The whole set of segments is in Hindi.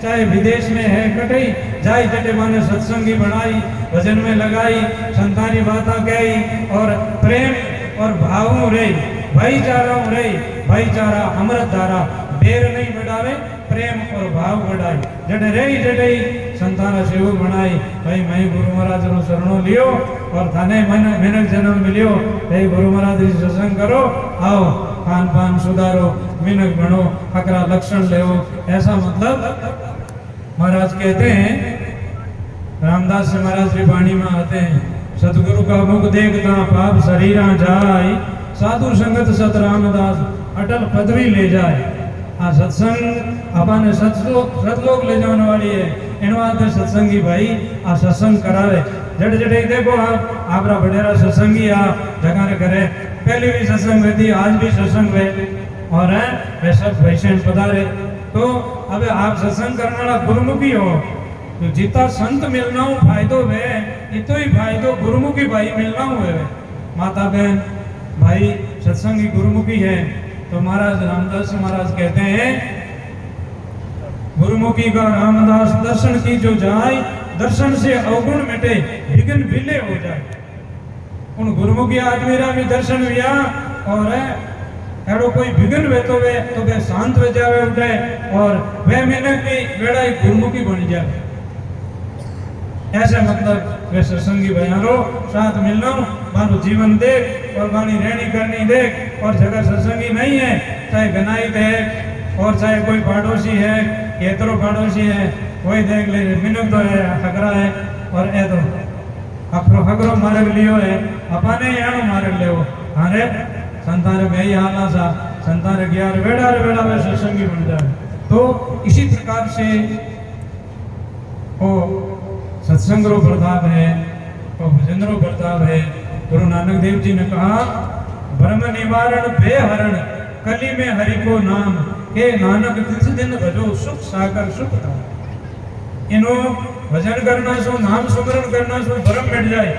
चाहे विदेश में है, कटई जाई जटे माने सत्संगी बनाई, भजन में लगाई, संतानी बाता कही और प्रेम और भावों रही, भाईचारा रही, भाईचारा अमृत धारा, बेर नहीं बढ़ावे, प्रेम और भाव बढ़ाई, जटे रही जटे संतान सेवक बनाई। भाई मैं गुरु महाराज रो शरणो लियो और थाने मेहनत जन्म मिलियो, भाई गुरु महाराज जी सत्संग करो, आओ खान पान सुधारो, मिनक बनो, अकरा लक्षण लेवो, ऐसा मतलब महाराज कहते हैं। रामदास जी महाराज की वाणी में आते हैं, सतगुरु का मुख देखता पाप शरीरा जाय, साधु संगत सत रामदास अटल पदवी ले जाए। आ सत्संग अपने सतलोक ले जाने वाली है, इन वास्ते सत्संगी भाई आ सत्संग करावे। जट जटे देखो आप आपरा बडेरा सत्संगी आ जगह करे, पहले भी सत्संग रहती, आज भी सत्संग है और है वे सब वैष्णव पधारे। तो अब आप सत्संग करने वाला गुरुमुखी हो तो जितना संत मिलना हो फायदो वे, इतो ही फायदो गुरुमुखी भाई मिलना हुए। माता बहन भाई सत्संगी गुरुमुखी है तो महाराज रामदास महाराज कहते हैं, गुरुमुखी का रामदास दर्शन की जो जाए, दर्शन से अवगुण मिटे, विघ्न विलय हो जाए। उन गुरुमुखी आदमी रा भी दर्शन हुआ और एड़ो कोई विघ्न वे तो वे शांत हो जावे उठे और वे मिनट की बेड़ा ही गुरुमुखी बन जाए। ऐसे मतलब वे सत्संगी भयारो साथ मिलना, मानो जीवन देख और मानी रहनी करनी देख। और जगह सत्संगी नहीं है, चाहे गनाई देख और चाहे कोई पड़ोसी है, केतरो पड़ोसी है, वही देख ले, मिनक तो है, हकरा है और ए तो हकरो मार्ग लियो है, अपने यानो मार्ग ले। अरे संतान में ही हालना सा, संतान ग्यार बेड़ा वे सत्संगी बन जाए। तो इसी प्रकार से वो सत्संग रो प्रताप है और भजन रो प्रताप है। गुरु नानक देव जी ने कहा, भ्रम निवारण बेहरण कली में हरि को नाम, हे नानक तिस दिन भजो सुख सागर सुख धाम। इनो भजन करना सो, नाम सुमरण करना सो भ्रम मिट जाए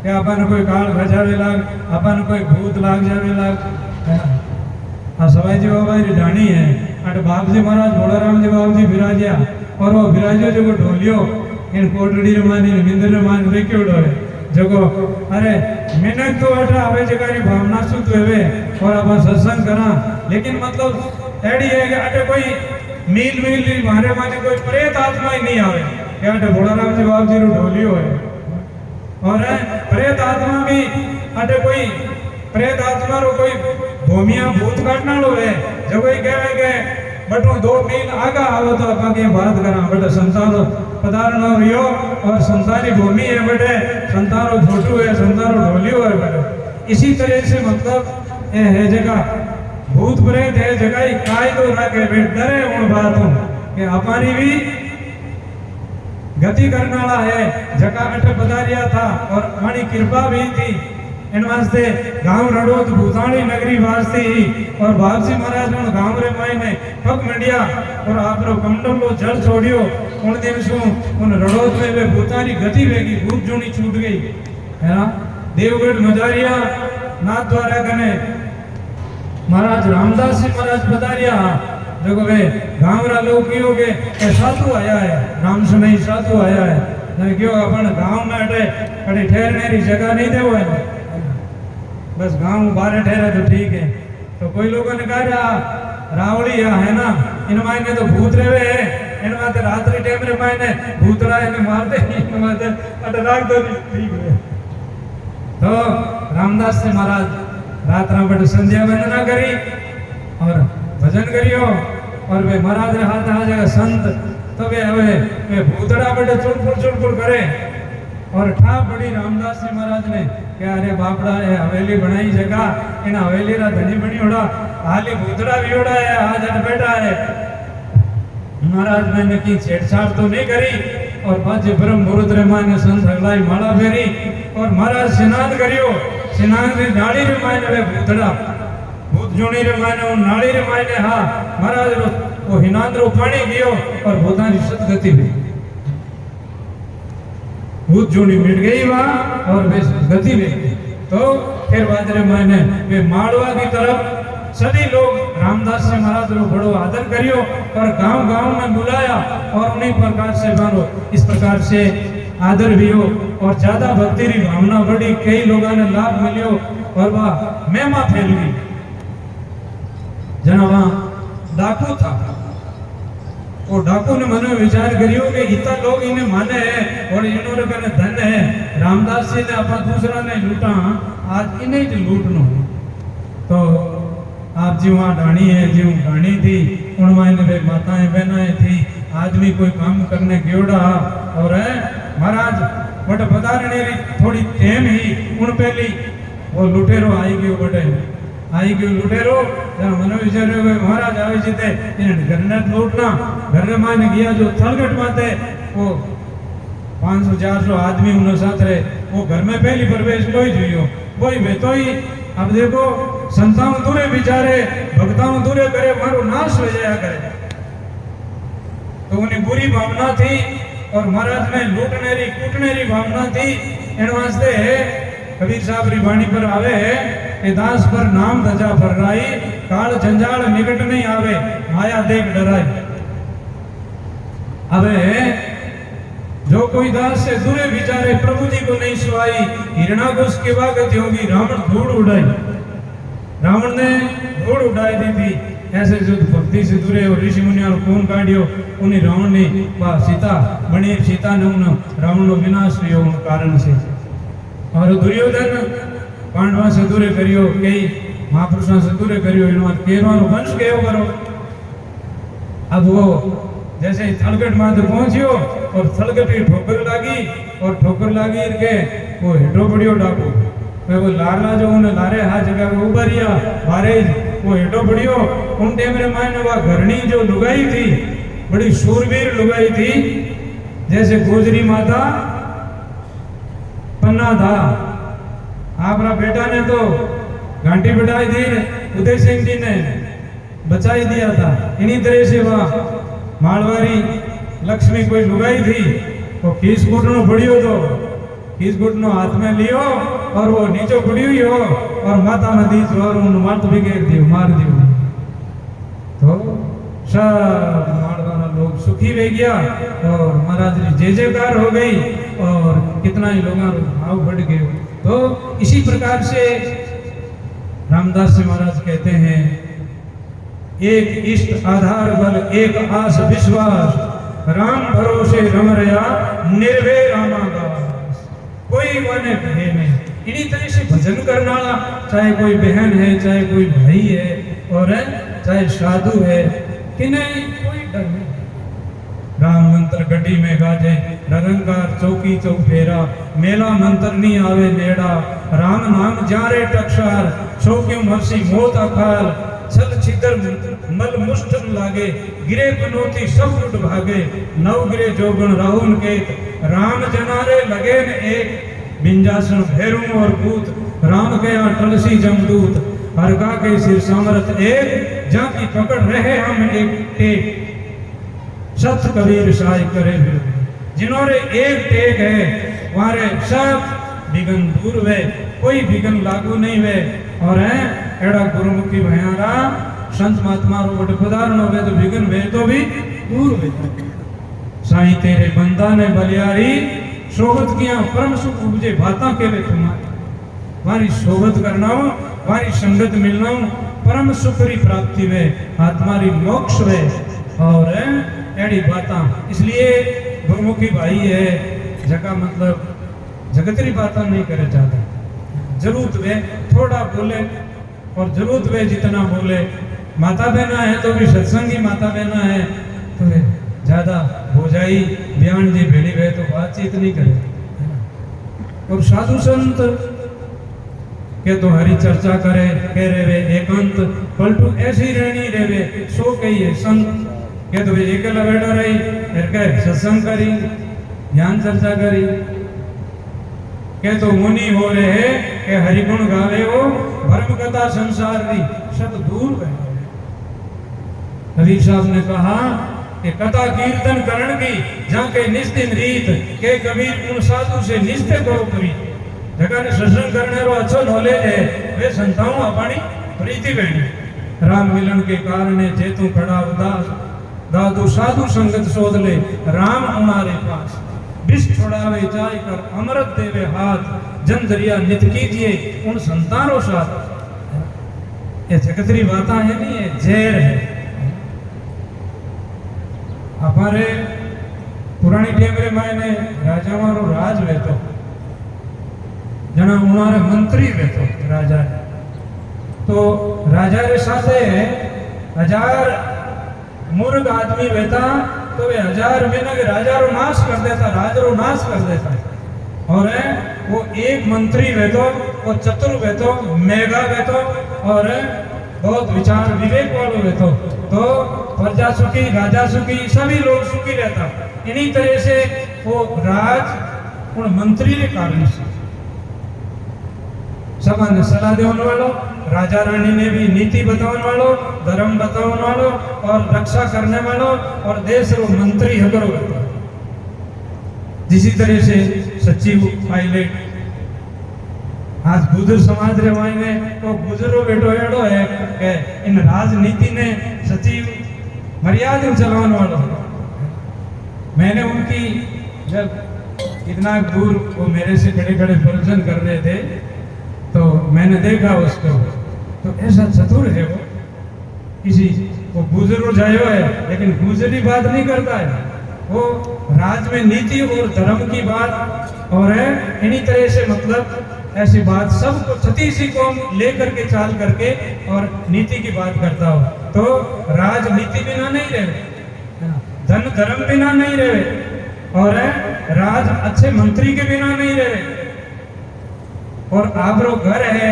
कि अपन कोई काल खजावे लाग, अपन कोई भूत लाग जावे लाग। आ सवाई जी बाबा की ढाणी है, अट बाप जी महाराज भोलाराम जी बाबू जी विराजिया और वो विराजियो जो ढोलियो इन कोटड़ी मानी मिंदर मान रेक्योड़ो है जगो। अरे मिनट तो अठा आवे जगारी भावना सुत होवे और अपन सत्संग करा, लेकिन मतलब एडी है कि अटे कोई मील मारे माने कोई प्रेत आत्मा ही नहीं आवे कि अटे भोलाराम जी बाबू जी रो ढोलियो है। और प्रेत आत्मा भी अटे कोई प्रेत आत्मा रो कोई भूमिया भूत काटना लो है जगो ही कहे के बटू 2 मील आगा आवो तो अपन के बात करा, बट संतानो पधारणो रियो और संतानी भूमि है, बटे संतानो छोटू है, संतानो ढोलियो है बटे। इसी तरह से मतलब ये है जगह भूत प्रेत है जगह ही कायदो रखे बेट डरे उन बातों कि अपनी भी गति करने वाला है जगह अटे पधारिया था और हमारी कृपा भी थी। इन वास्ते गांव रड़ोत भूतानी नगरी वास्ते ही और बाबजी महाराज उन गांव रे मायने पग मंडिया और आपरो कमंडल लो जल छोड़ियो। उन दिन सु उन रड़ोत में वे भूतानी गति वेगी, भूत जूनी छूट गई है ना। देवगढ़ मजारिया नाथ द्वारा कने महाराज रामदास जी महाराज पधारिया देखो वे गांव रा लोग कियो के साधु आया है, राम से नहीं साधु आया है ने क्यों अपन गांव में अटे कड़ी ठहरने की जगह नहीं देवो है, बस गांव बारे ठहरे तो ठीक है। तो कोई लोगों ने कहा रावड़ी या है ना, इन मायने तो भूत रेवे है, इन माते रात्रि टाइम रे मायने भूत रा इने मारते इन माते अटे राख दो ठीक है। तो रामदास जी महाराज रात रा बट संध्या वंदना करी और भजन करियो और वे महाराज रे हाथ आ जाएगा संत तो वे भूतड़ा बटे चुड़पुड़ करे और ठा बड़ी रामदास जी महाराज ने कि अरे बापड़ा ये हवेली बनाई जगह इन हवेली रा धनी बनी ओड़ा हाली भूतड़ा भी ओड़ा है आज बैठा है। महाराज मैंने की छेड़छाड़ तो नहीं करी और पांच ब्रह्म मुहूर्त रे माने संत अगलाई माला फेरी और महाराज स्नान करियो, स्नान री नाड़ी रे माने वे भूतड़ा भूत जोनी रे माने वो नाड़ी रे माने हाँ महाराज रो वो हिनांद रो पानी गियो और भूतानी सदगति हुई, भूत जोनी मिट गई वहां और वे गति में। तो फिर बादरे माने वे माड़वा की तरफ सभी लोग रामदास जी महाराज रो बड़ो आदर करियो और गांव गांव में बुलाया और उन्हीं प्रकार से मानो इस प्रकार से आदर भी हो और ज्यादा भक्ति री भावना बढ़ी, कई लोगों ने लाभ मिलियो और वह महिमा फैल गई। जना वहां डाकू था, वो डाकू ने मन में विचार करियो कि इतना लोग इन्हें माने है और इन्होंने कने धन है, रामदास जी ने अपना दूसरा ने लूटा, आज इन्हें जो लूटनो। तो आप जी वहाँ ढाणी है, जी ढाणी थी, उनमें वे माताएं बहनाएं थी, आदमी कोई काम करने गेड़ा और है महाराज बट पधारने थोड़ी टेम ही उन पहली वो लुटेरो आई गयो, बटे आई गयो लुटेरो मन विचार महाराज आवे जीते घर ने लूटना, घर में गया जो थलगट माते वो 500-400 आदमी उन्होंने साथ रहे, वो घर में पहली प्रवेश कोई जुयो कोई वे तो ही। अब देखो संताओं दूरे बिचारे भक्ताओं दूरे करे मारो नाश हो जाया करे, तो उन्हें बुरी भावना थी और महाराज में लूटने री कूटने री भावना थी। इन वास्ते कबीर साहब री वाणी पर आवे है कि दास पर नाम धजा फर्राई, काल जंजाल निकट नहीं आवे, माया देख डराई। अबे जो कोई दास से दूरे विचारे प्रभु जी को नहीं सुहाई, हिरणाकुश की वागत होगी रावण धूड़ उड़ाई। रावण ने धूड़ उड़ाई दी थी, ऐसे जो भक्ति से दूरे और ऋषि मुनियों खून काटियो उन्हें रावण ने वह सीता बनी, सीता ने उन रावण को विनाश कियो उन कारण से। और दुर्योधन पांडवा से दूरे करियो, कई महापुरुषों से दूरे करियो, इन्होंने केरवानो वंश केव करो। अब वो जैसे थलगट माथे पहुंचियो और थलगट की ठोकर लागी और ठोकर लागी के वो हेठो पड़ियो डाकू, वो लारला जो उन्हें लारे हा जगह वो उभरिया बारे वो हेठो पड़ियो। उन टाइम रे मायने वह घरणी जो लुगाई थी बड़ी शूरवीर लुगाई थी, जैसे गोजरी माता पन्ना था। आपरा बेटा ने तो घंटी बिठाई दी, उदय सिंह जी ने बचाई दिया था। इन्हीं तरह से वह मालवारी लक्ष्मी कोई लुगाई थी, वो खीस घुटनो पड़ियो तो खीस घुटनो हाथ में लियो और वो नीचे पड़ी हुई हो और माता में दी और उन मात बिगेर दियो मार दियो, तो सब मालवाना लोग सुखी वे गया और महाराज जी जय जयकार हो गई और कितना ही लोगों भाव बढ़ गए। तो इसी प्रकार से रामदास जी महाराज कहते हैं, एक इष्ट आधार बल एक आस विश्वास, राम भरोसे रम रया निर्भय रामादास, कोई वाने कहे नहीं। इन्हीं तरह से भजन करने वाला चाहे कोई बहन है, चाहे कोई भाई है और चाहे साधु है, कि नहीं कोई डर नहीं। राम मंत्र गड्डी में गाजे निरंकार चौकी चौफेरा, मेला मंत्र नहीं आवे नेड़ा, राम नाम जारे टक्षार, सो क्यों मरसी मौत अकाल, छल छितर मल मुष्ट लागे, गिरे पनोती सब उठ भागे, नव गिरे जोगण राहुल केत, राम जनारे लगे न एक, बिंजासन भैरू और पूत, राम गया तुलसी जमदूत, हर का के सिर सामर्थ एक, जाकी पकड़ रहे हम एक टेक, सत कबीर साई करे फिर, जिन्होंने एक टेक है वारे सब विघन दूर वे, कोई विघन लागू नहीं वे। और है एड़ा गुरुमुखी भयारा संत महात्मा रो पदारण हो तो विघन वे तो भी दूर वे। साईं तेरे बंदा ने बलियारी, सोबत किया परम सुख उपजे बाता के वे तुम्हारी, वारी सोबत करना हो वारी संगत मिलना हो परम सुख री प्राप्ति वे, आत्मारी मोक्ष वे और एड़ी बाता। इसलिए गुरुमुखी भाई है जगह मतलब जगतरी बाता नहीं करे चाहता, जरूरत वे थोड़ा बोले और जरूरत वे जितना बोले। माता बहना है तो भी सत्संगी माता बहना है तो वे ज्यादा हो जाई बयान जी भेड़ी वे तो बातचीत नहीं करे। और साधु संत के तो हरी चर्चा करे कह रहे वे एकांत पलटू ऐसी रहनी रेवे, सो कहिए संत के तो वे अकेला बैठा रही फिर कह सत्संग करी ज्ञान चर्चा करी, के तो मुनि हो रहे के हरिगुण गावे हो, भरम कथा संसार री सब दूर बैठे। कबीर साहब ने कहा कि कथा कीर्तन करण की जाके निस्तिन रीत, के कबीर उन साधु से निस्ते करो करी, जगह ने सत्संग करने रो अच्छो नॉलेज है वे संताओं अपनी प्रीति बहनी राम मिलन के कारणे जेतु खड़ा उदास, दादू साधु संगत शोध ले राम हमारे पास। विष छोड़ावे जाय कर अमृत देवे हाथ, जन दरिया नित कीजिए उन संतानों साथ। ये जगतरी बाता है नहीं, ये जहर है। हमारे पुरानी टेम रे मायने राजा मारो राज वेतो, जना हमारे मंत्री वेतो राजा, तो राजा रे साथे 1000 मूर्ख आदमी वेता, तो वे 1000 मिनग राजा रो नाश कर देता, राज रो नाश कर देता। और वो एक मंत्री वेतो, वो चतुर वेतो, मेघा वेतो, और बहुत विचार विवेक वालों वेतो, तो प्रजा सुखी, राजा सुखी, सभी लोग सुखी रहता। इन्हीं तरह से वो राज उन मंत्री के कारण से सबने सलाह देने वालों, राजा रानी ने भी नीति बताने वालों, धर्म बताने वालों और रक्षा करने वालों और देश रो मंत्री हकरो होता। जिसी तरह से सचिव पायलट आज गुजर समाज रे मायने तो गुजरो बेटो एड़ो है कि इन राजनीति ने सचिव मर्यादा चलाने वालों। मैंने उनकी जब इतना दूर वो मेरे से खड़े खड़े प्रवचन कर रहे थे तो मैंने देखा उसको, तो ऐसा चतुर है वो, किसी वो गुजरो जायो है लेकिन गुजरी बात नहीं करता है, वो राज में नीति और धर्म की बात और है इन्हीं तरह से मतलब ऐसी बात सबको छती सी को लेकर के चाल करके और नीति की बात करता हो। तो राजनीति बिना नहीं रहे, धन धर्म बिना नहीं रहे, और राज अच्छे मंत्री के बिना नहीं रहे। और आपरो घर है,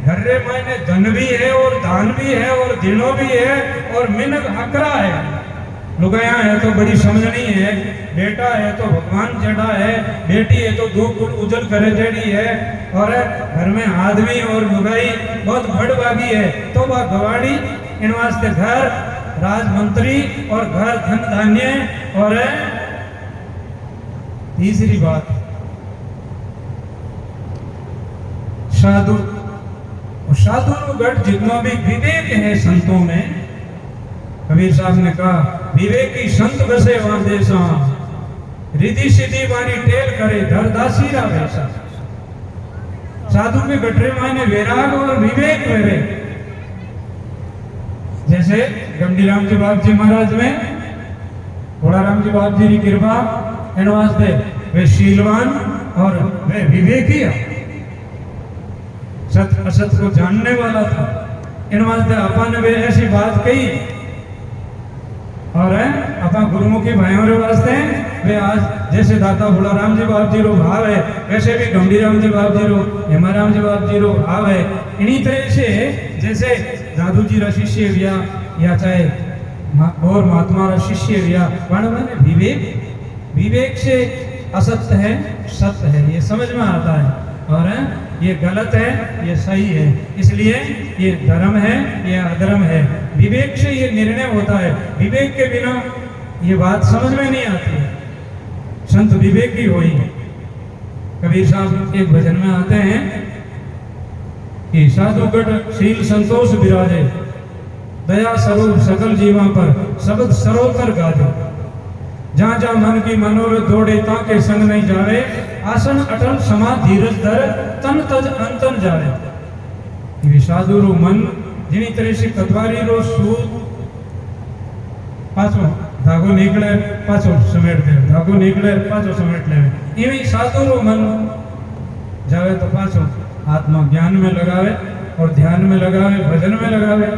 घर रे मायने धन भी है और दान भी है और दिनो भी है और मिनक हकरा है। लुगाया है तो बड़ी समझनी है, बेटा है तो भगवान जड़ा है, बेटी है तो 2 फुट उजल करे जड़ी है, और घर में आदमी और लुगाई बहुत भड़भागी है तो वह गवाड़ी। इन वास्ते घर राजमंत्री और घर धन धान्य। और तीसरी बात साधु, साधु गढ़ जितना भी विवेक है संतों में, कबीर साहब ने कहा विवेकी संत बसे वहां देसा, रिधि सिद्धि वाली टेल करे धरदासी रा वैसा। साधु के गठरे मायने वैराग और विवेक रहे। जैसे गंडी राम जी बाप जी महाराज में भोला राम जी बाप जी की कृपा इन वास्ते वे शीलवान और वे विवेकी, सत असत को जानने वाला था। इन वास्ते आपा ने वे ऐसी बात कही, और अपना गुरुमुखी भाइयों रे वास्ते वे आज जैसे दाता भोला राम जी बाप जी रो भाव है, वैसे भी गंभीर राम जी बाप जी रो, हेमा राम जी बाप जी रो भाव है। इन्हीं तरह से जैसे दादू जी रा शिष्य हुआ या चाहे और महात्मा रा शिष्य हुआ, माने विवेक, विवेक से असत्य है सत्य है ये समझ में आता है, और ये गलत है ये सही है, इसलिए ये धर्म है ये अधर्म है। विवेक से ये निर्णय होता है, विवेक के बिना ये बात समझ में नहीं आती है। संत विवेकी होई। कबीर साहब एक भजन में आते हैं कि साधुगढ़ शील संतोष विराजे, दया स्वरूप सकल जीवा पर शब्द सरोतर गाजे। जहाँ जहाँ मन की मनोरथ दौड़े ताके संग नहीं जावे, आसन अटल समा धीरज धर तन तज अंतन जावे। साधु रो मन जिनी तरह से कतवारी रो सूत पाछो धागो निकले पाछो समेट दे, धागो निकले पाछो समेट ले, इवी साधु रो मन जावे तो पाछो आत्मा ज्ञान में लगावे और ध्यान में लगावे, भजन में लगावे।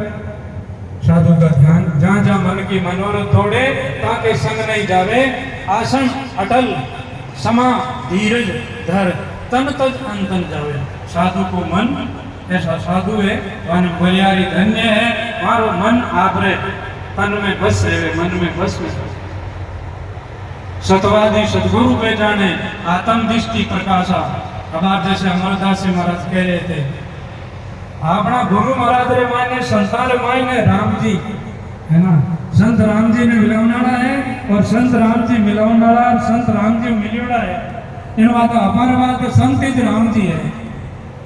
साधु का ध्यान जहाँ जहाँ मन की मनोरथ दौड़े ताके संग नहीं जावे, आसन अटल समा धीरज धर तन तज अंतन जावे। साधु को मन ऐसा साधु है वन बलियारी धन्य है, मारो मन आपरे तन में बस रहे, मन में बस में। सतवादी सदगुरु पे जाने आत्म दृष्टि प्रकाशा। अब आप जैसे अमरदास जी महाराज कह रहे थे, अपना गुरु महाराज रे मायने संतान मायने राम जी है ना, संत राम जी ने मिलवनाड़ा है और संत राम जी मिलवनाड़ा, संत राम जी मिलवड़ा है। इन बात अपार बात संत राम जी है,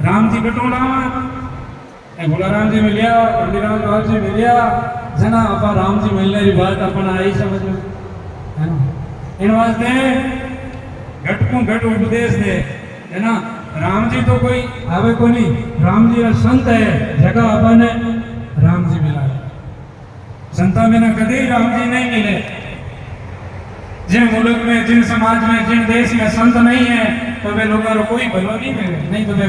राम जी बटोड़ा भोलाराम जी मिलिया पंडितराम बाबू जी मिलिया जना अपा राम जी मिलने की बात अपन आई समझ में है ना। इन वास्ते घट को घट उपदेश दे है ना। राम जी तो कोई आवे को नहीं, राम जी और संत है जगह अपन राम जी मिला संता में ना कभी राम जी नहीं मिले। जिन मुल्क में जिन समाज में जिन देश में संत नहीं है तो वे लोगों को कोई भलो नहीं मिले, नहीं तो वे